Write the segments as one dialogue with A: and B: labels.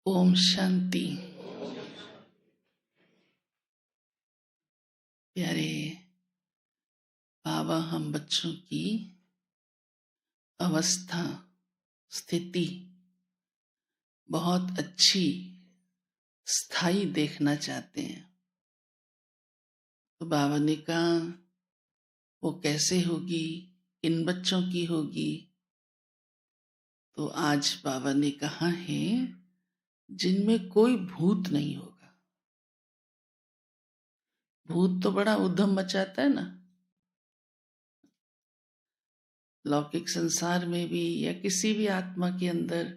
A: ओम शांति। प्यारे बाबा, हम बच्चों की अवस्था स्थिति बहुत अच्छी स्थायी देखना चाहते हैं। तो बाबा ने कहा वो कैसे होगी, इन बच्चों की होगी। तो आज बाबा ने कहा है जिनमें कोई भूत नहीं होगा। भूत तो बड़ा उद्यम मचाता है ना, लौकिक संसार में भी या किसी भी आत्मा के अंदर।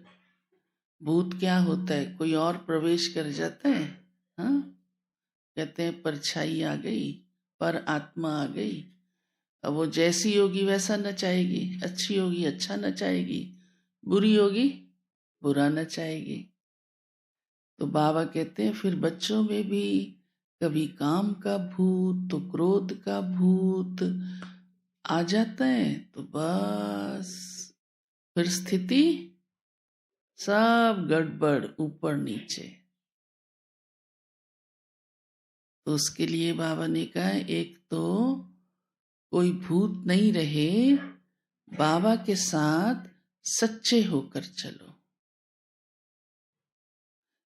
A: भूत क्या होता है, कोई और प्रवेश कर जाता है। हाँ, कहते हैं परछाई आ गई, पर आत्मा आ गई। अब वो जैसी होगी वैसा नचाएगी, अच्छी होगी अच्छा नचाएगी, बुरी होगी बुरा नचाएगी। तो बाबा कहते हैं फिर बच्चों में भी कभी काम का भूत तो क्रोध का भूत आ जाता है, तो बस फिर स्थिति सब गड़बड़, ऊपर नीचे। तो उसके लिए बाबा ने कहा एक तो कोई भूत नहीं रहे, बाबा के साथ सच्चे होकर चलो,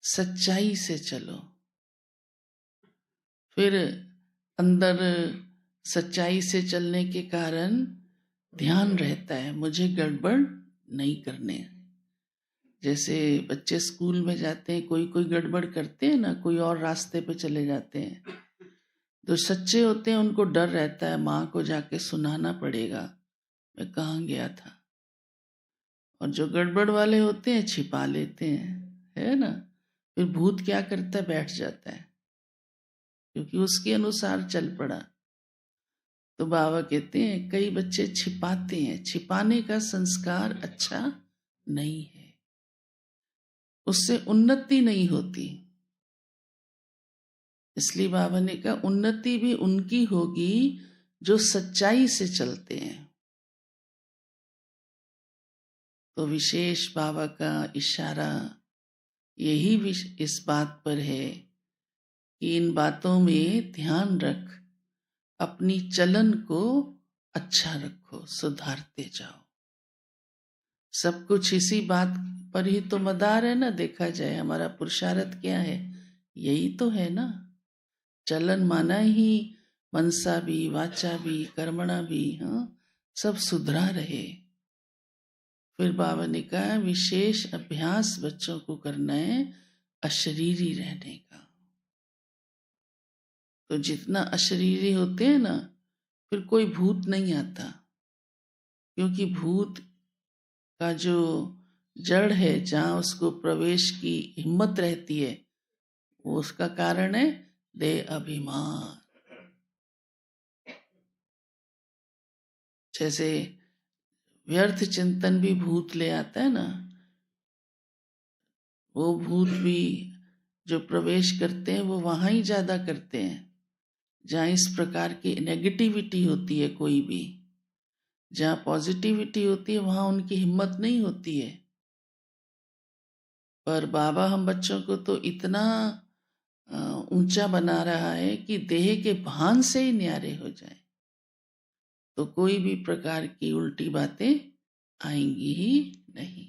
A: सच्चाई से चलो। फिर अंदर सच्चाई से चलने के कारण ध्यान रहता है मुझे गड़बड़ नहीं करने। जैसे बच्चे स्कूल में जाते हैं, कोई कोई गड़बड़ करते हैं ना, कोई और रास्ते पे चले जाते हैं। जो सच्चे होते हैं उनको डर रहता है, माँ को जाके सुनाना पड़ेगा मैं कहाँ गया था। और जो गड़बड़ वाले होते हैं छिपा लेते हैं, है ना। फिर भूत क्या करता है, बैठ जाता है, क्योंकि उसके अनुसार चल पड़ा। तो बाबा कहते हैं कई बच्चे छिपाते हैं, छिपाने का संस्कार अच्छा नहीं है, उससे उन्नति नहीं होती। इसलिए बाबा ने कहा उन्नति भी उनकी होगी जो सच्चाई से चलते हैं। तो विशेष बाबा का इशारा यही इस बात पर है कि इन बातों में ध्यान रख, अपनी चलन को अच्छा रखो, सुधारते जाओ। सब कुछ इसी बात पर ही तो मदार है ना। देखा जाए हमारा पुरुषार्थ क्या है, यही तो है ना। चलन माना ही मनसा भी, वाचा भी, कर्मणा भी, हाँ, सब सुधरा रहे। फिर बाबा ने कहा विशेष अभ्यास बच्चों को करना है अशरीरी रहने का। तो जितना अशरीरी होते हैं ना, फिर कोई भूत नहीं आता, क्योंकि भूत का जो जड़ है, जहाँ उसको प्रवेश की हिम्मत रहती है, वो उसका कारण है देह अभिमान। जैसे व्यर्थ चिंतन भी भूत ले आता है ना, वो भूत भी जो प्रवेश करते हैं वो वहां ही ज्यादा करते हैं जहाँ इस प्रकार की नेगेटिविटी होती है। कोई भी जहाँ पॉजिटिविटी होती है वहां उनकी हिम्मत नहीं होती है। पर बाबा हम बच्चों को तो इतना ऊंचा बना रहा है कि देह के भान से ही न्यारे हो जाए, तो कोई भी प्रकार की उल्टी बातें आएंगी ही नहीं।